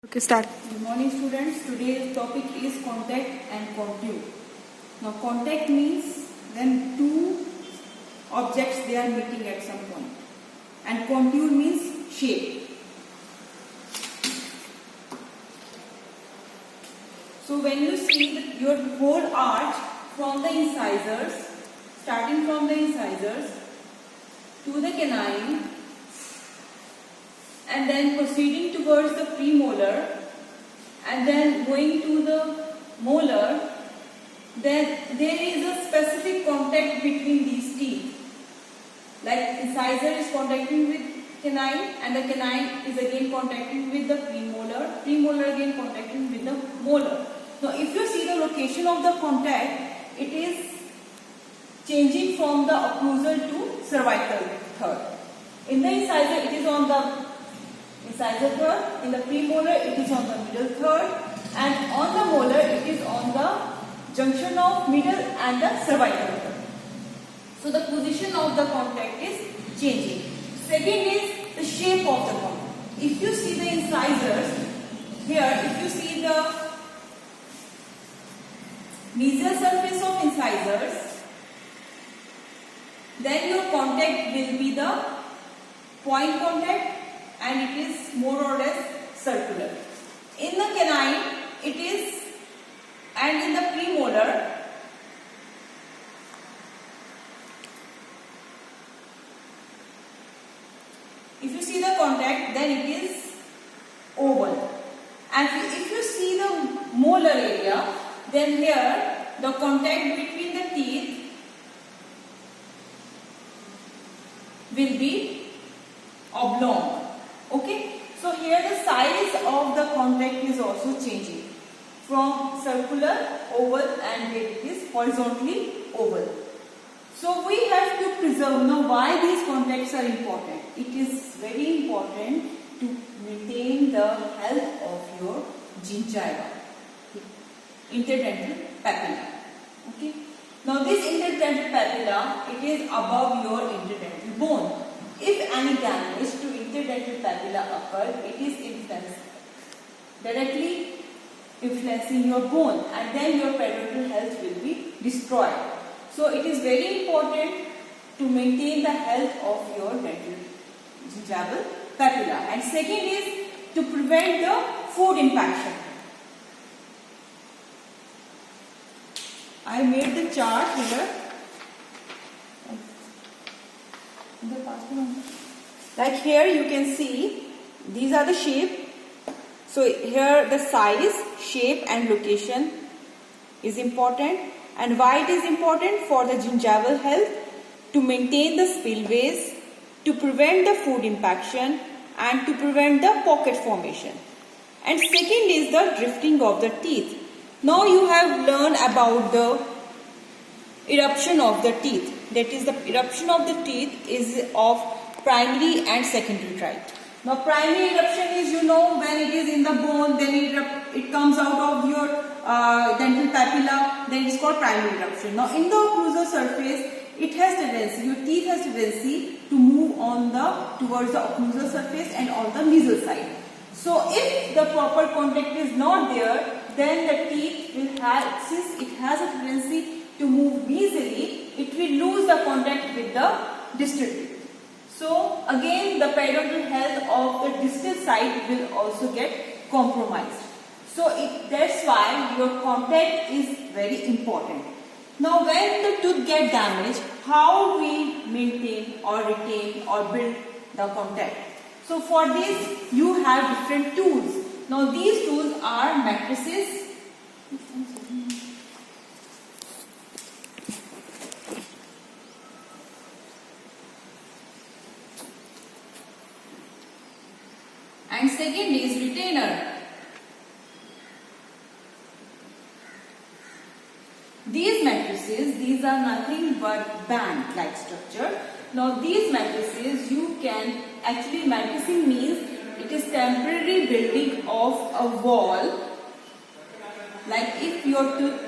Okay, start. Good morning students. Today's topic is contact and contour. Now contact means when two objects they are meeting at some point, and contour means shape. So when you see your whole arch from the incisors, starting from the incisors to the canine, and then proceeding towards the premolar and then going to the molar, then there is a specific contact between these teeth. Like incisor is contacting with canine and the canine is again contacting with the premolar again contacting with the molar. Now if you see the location of the contact, it is changing from the occlusal to cervical third. In the incisor it is on the incisor third, in the premolar it is on the middle third, and on the molar it is on the junction of middle and the cervical third. So the position of the contact is changing. Second is the shape of the contact. If you see the incisors here, if you see the mesial surface of incisors, then your contact will be the point contact, and it is more or less circular. In the canine, it is, and in the premolar, if you see the contact, then it is oval. And if you see the molar area, then here the contact between the teeth will be oblong. Okay, so here the size of the contact is also changing from circular, oval, and here it is horizontally oval. So we have to preserve. Now why these contacts are important? It is very important to maintain the health of your gingiva, interdental papilla. Okay. Now this interdental papilla, it is above your interdental bone. If any damage to interdental papilla occurs, it is directly influencing your bone, and then your periodontal health will be destroyed. So it is very important to maintain the health of your dental gingival papilla. And second is to prevent the food impaction. I made the chart here. Like here you can see these are the shape. So here the size, shape and location is important. And why it is important? For the gingival health, to maintain the spillways, to prevent the food impaction, and to prevent the pocket formation. And second is the drifting of the teeth. Now you have learned about the eruption of the teeth. That is, the eruption of the teeth is of primary and secondary type. Now primary eruption is, you know, when it is in the bone, then it comes out of your dental papilla, then it is called primary eruption. Now in the occlusal surface, it has tendency, your teeth has tendency to move on towards the occlusal surface and on the mesial side. So if the proper contact is not there, then the teeth will have, since it has a tendency to move mesially, it will lose the contact with the distal teeth. So again the periodontal health of the distal side will also get compromised. So that's why your contact is very important. Now when the tooth get damaged, how we maintain or retain or build the contact? So for this you have different tools. Now these tools are matrices. And second is retainer. These matrices, these are nothing but band-like structure. Now these matrices you can actually, matricing means it is temporary building of a wall. Like if your tooth,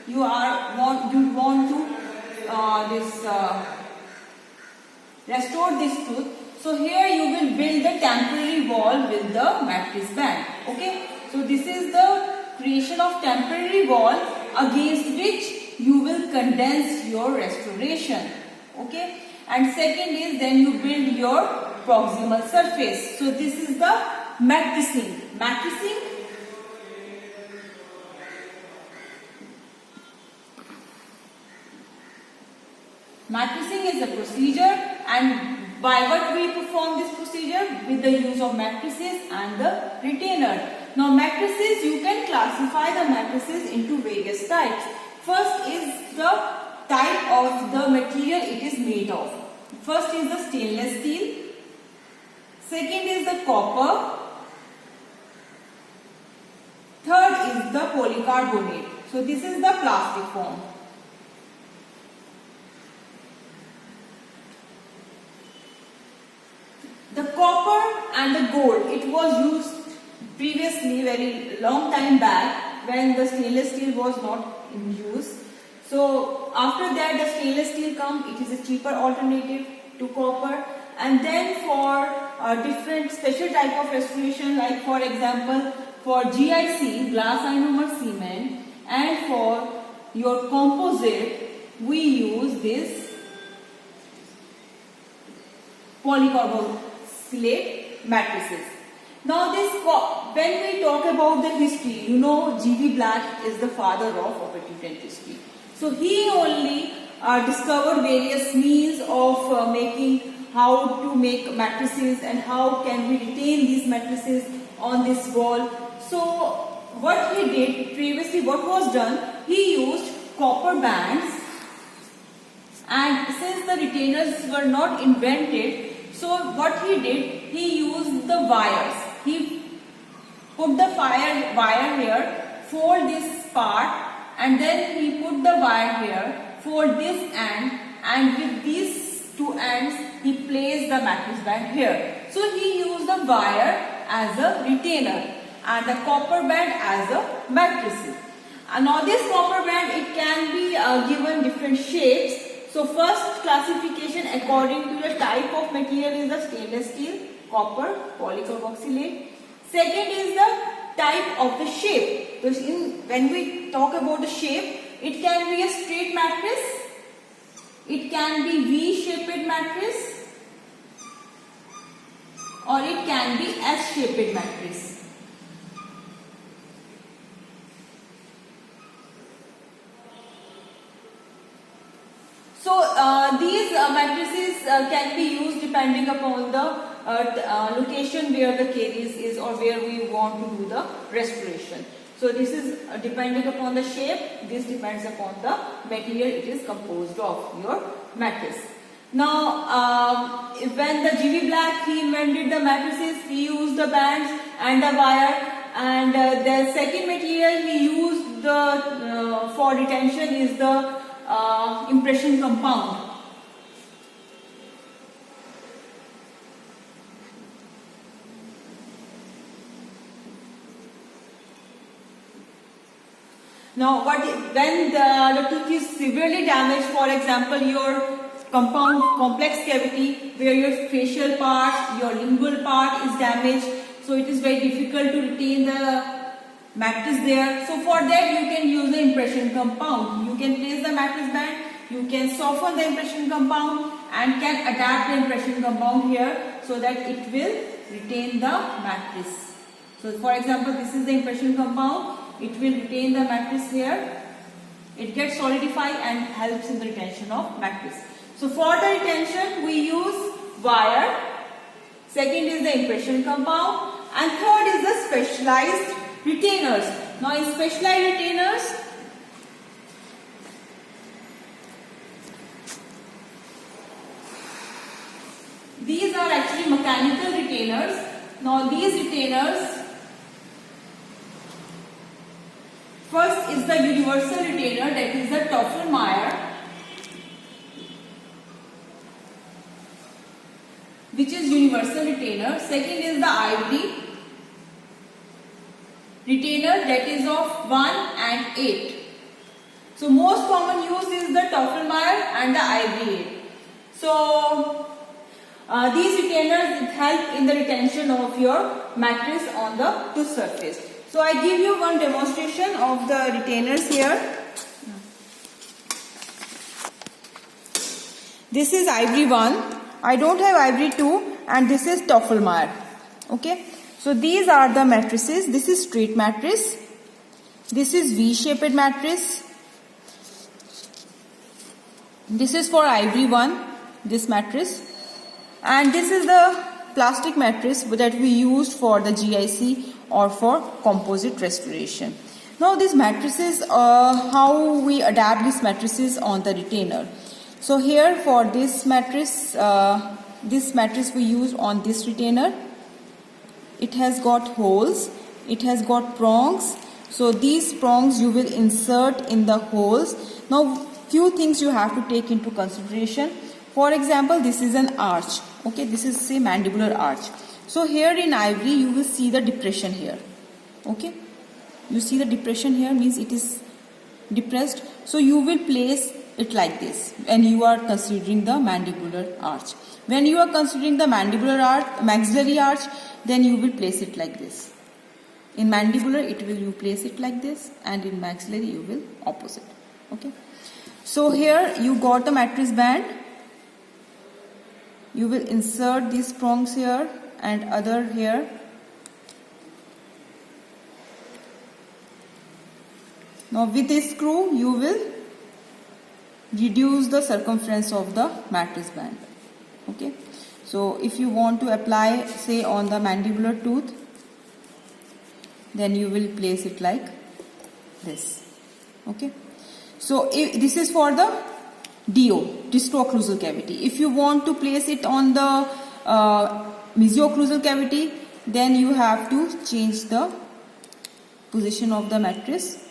you want to restore this tooth. So here you will build the temporary wall with the mattress band. Okay. So this is the creation of temporary wall against which you will condense your restoration. Okay. And second is then you build your proximal surface. So this is the mattressing. Mattressing is a procedure, and by what we perform this procedure? With the use of mattresses and the retainer. Now mattresses, you can classify the mattresses into various types. First is the type of the material it is made of. First is the stainless steel. Second is the copper. Third is the polycarbonate. So this is the plastic form. The copper and the gold, it was used previously, very long time back, when the stainless steel was not in use. So after that the stainless steel come, it is a cheaper alternative to copper. And then for different special type of restoration, like for example for GIC, glass ionomer cement, and for your composite, we use this polycarbonate mattresses. Now this, when we talk about the history, you know G.V. Black is the father of operative dentistry. So he only discovered various means of making, how to make mattresses and how can we retain these mattresses on this wall. So what he did previously, what was done, he used copper bands, and since the retainers were not invented, so what he did, he used the wires. He put the wire here, fold this part, and then he put the wire here, fold this end, and with these two ends he placed the mattress band here. So he used the wire as a retainer and the copper band as a mattress. And now this copper band, it can be given different shapes. So first classification according to the type of material is the stainless steel, copper, polycarboxylate. Second is the type of the shape. So when we talk about the shape, it can be a straight mattress, it can be V-shaped mattress, or it can be S-shaped mattress. So these mattresses can be used depending upon the location where the caries is or where we want to do the restoration. So this is depending upon the shape, this depends upon the material it is composed of, your mattress. Now when the G.V. Black, he invented the mattresses, he used the bands and the wire, and the second material he used for retention is the impression compound. Now when the tooth is severely damaged, for example your complex cavity where your facial part, your lingual part is damaged, so it is very difficult to retain the mattress there. So for that you can use the impression compound. You can place the mattress band, you can soften the impression compound and can adapt the impression compound here so that it will retain the mattress. So for example, this is the impression compound, it will retain the mattress here, it gets solidified and helps in the retention of mattress. So for the retention we use wire, second is the impression compound, and third is the specialized retainers. Now in specialized retainers, these are actually mechanical retainers. Now these retainers, first is the universal retainer, that is the Toffelmeier, which is universal retainer. Second is the ivory retainer, that is of 1 and 8. So most common use is the Toffelmeier and the ivory. So These retainers help in the retention of your mattress on the tooth surface. So I give you one demonstration of the retainers here. This is Ivory 1. I don't have Ivory 2, and this is Toffelmeier. Okay. So these are the mattresses. This is straight mattress. This is V-shaped mattress. This is for Ivory 1, this mattress. And this is the plastic mattress that we used for the GIC or for composite restoration. Now these mattresses, how we adapt these mattresses on the retainer. So here for this mattress we use on this retainer. It has got holes, it has got prongs. So these prongs you will insert in the holes. Now few things you have to take into consideration. For example, this is an arch. Okay, this is say mandibular arch. So here in Ivory you will see the depression here. Okay, you see the depression here, means it is depressed. So you will place it like this when you are considering the mandibular arch. When you are considering the mandibular arch, maxillary arch, then you will place it like this. In mandibular you place it like this, and in maxillary you will opposite. Okay. So here you got the mattress band. You will insert these prongs here and other here. Now with this screw you will reduce the circumference of the mattress band. Okay. So if you want to apply say on the mandibular tooth, then you will place it like this. Okay. So this is for the DO, disto-occlusal cavity. If you want to place it on the mesio-occlusal cavity, then you have to change the position of the mattress.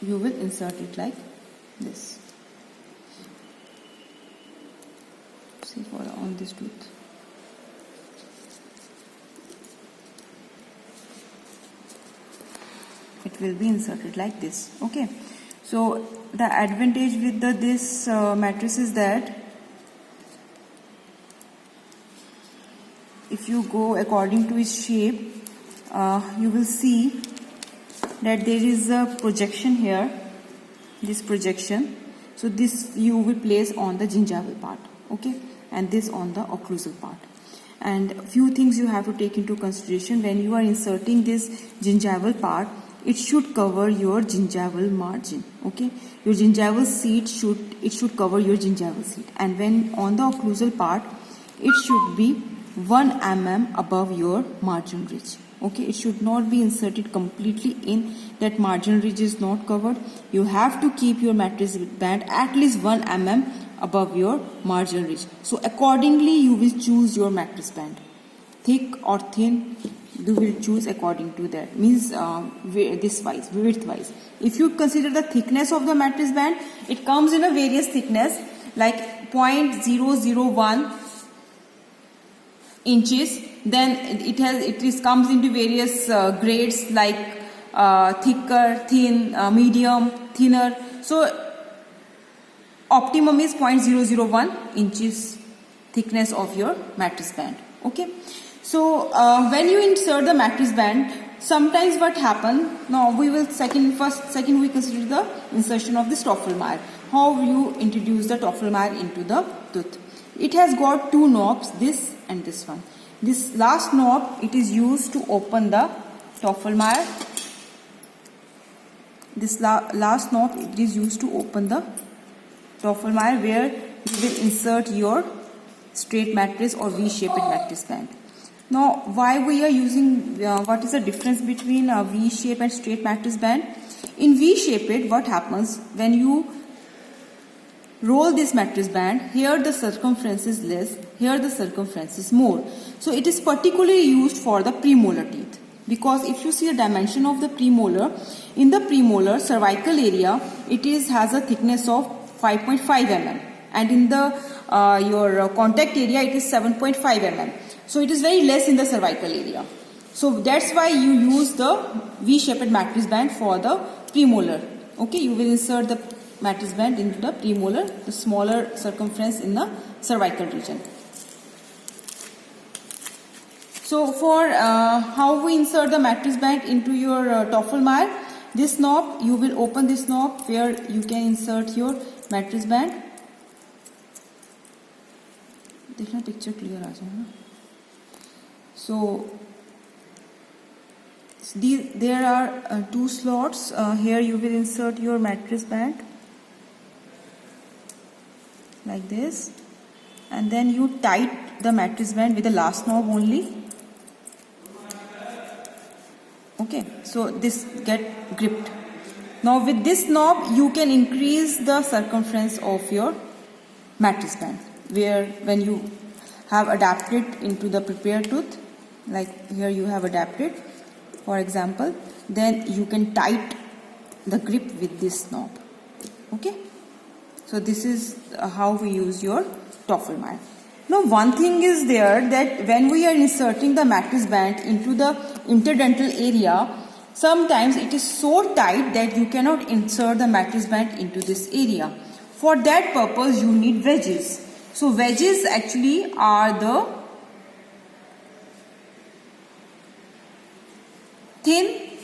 You will insert it like this. See for on this tooth. It will be inserted like this. Okay. So the advantage with this mattress is that if you go according to its shape, you will see that there is a projection here, this projection. So this you will place on the gingival part, okay, and this on the occlusal part. And few things you have to take into consideration when you are inserting this gingival part. It should cover your gingival margin, okay. Your gingival seat should cover your gingival seat, and when on the occlusal part, it should be 1 mm above your margin ridge. Okay, it should not be inserted completely in that margin ridge is not covered. You have to keep your mattress band at least 1 mm above your margin ridge. So accordingly you will choose your mattress band, thick or thin. You will choose according to that, means this wise, width wise. If you consider the thickness of the mattress band, it comes in a various thickness like 0.001 inches. Then it comes into various grades like thicker, thin, medium, thinner. So optimum is 0.001 inches thickness of your mattress band. Okay. So when you insert the mattress band, sometimes what happen, now we will second we consider the insertion of this Toffelmeier. How you introduce the Toffelmeier into the tooth. It has got two knobs, this and this one. This last knob, it is used to open the Toffelmeier. This last knob, it is used to open the Toffelmeier, where you will insert your straight mattress or V-shaped mattress band. Now, why we are using, what is the difference between a V-shape and straight mattress band? In V-shaped, what happens when you roll this mattress band, here the circumference is less, here the circumference is more. So it is particularly used for the premolar teeth, because if you see a dimension of the premolar, in the premolar cervical area it has a thickness of 5.5 mm, and in the your contact area it is 7.5 mm. So it is very less in the cervical area. So that's why you use the V-shaped mattress band for the premolar. Okay, you will insert the mattress band into the premolar, the smaller circumference in the cervical region. So for how we insert the mattress band into your Toffelmayer, this knob, you will open this knob where you can insert your mattress band. देखना picture clear आ जाए ना. So there are two slots. Here you will insert your mattress band like this, and then you tight the mattress band with the last knob only. Okay, so this get gripped. Now with this knob you can increase the circumference of your mattress band, where when you have adapted into the prepared tooth, like here you have adapted, for example, then you can tight the grip with this knob. Okay, so this is how we use your Toffelmayer. Now one thing is there, that when we are inserting the mattress band into the interdental area, sometimes it is so tight that you cannot insert the mattress band into this area. For that purpose you need wedges. So wedges actually are the thin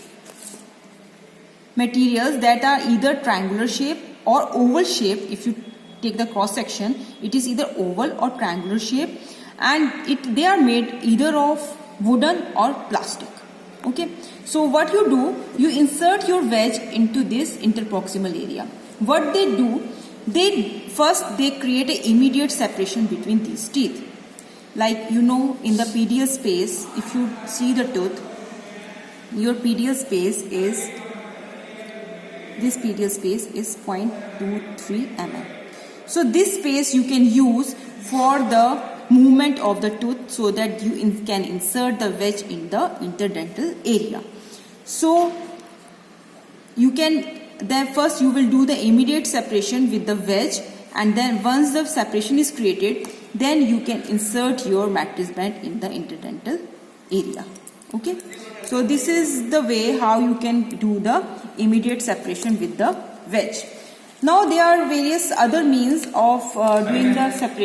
materials that are either triangular shape or oval shape. If you take the cross section, it is either oval or triangular shape, and they are made either of wooden or plastic. Okay, so what you do, you insert your wedge into this interproximal area. What they do, they create an immediate separation between these teeth. Like in the PDL space, if you see the tooth, your PDL space is, this PDL space is 0.23 mm. So this space you can use for the movement of the tooth, so that you can insert the wedge in the interdental area. So you can, then first you will do the immediate separation with the wedge, and then once the separation is created, then you can insert your mattress band in the interdental area. Okay, so this is the way how you can do the immediate separation with the wedge. Now there are various other means of doing the separation.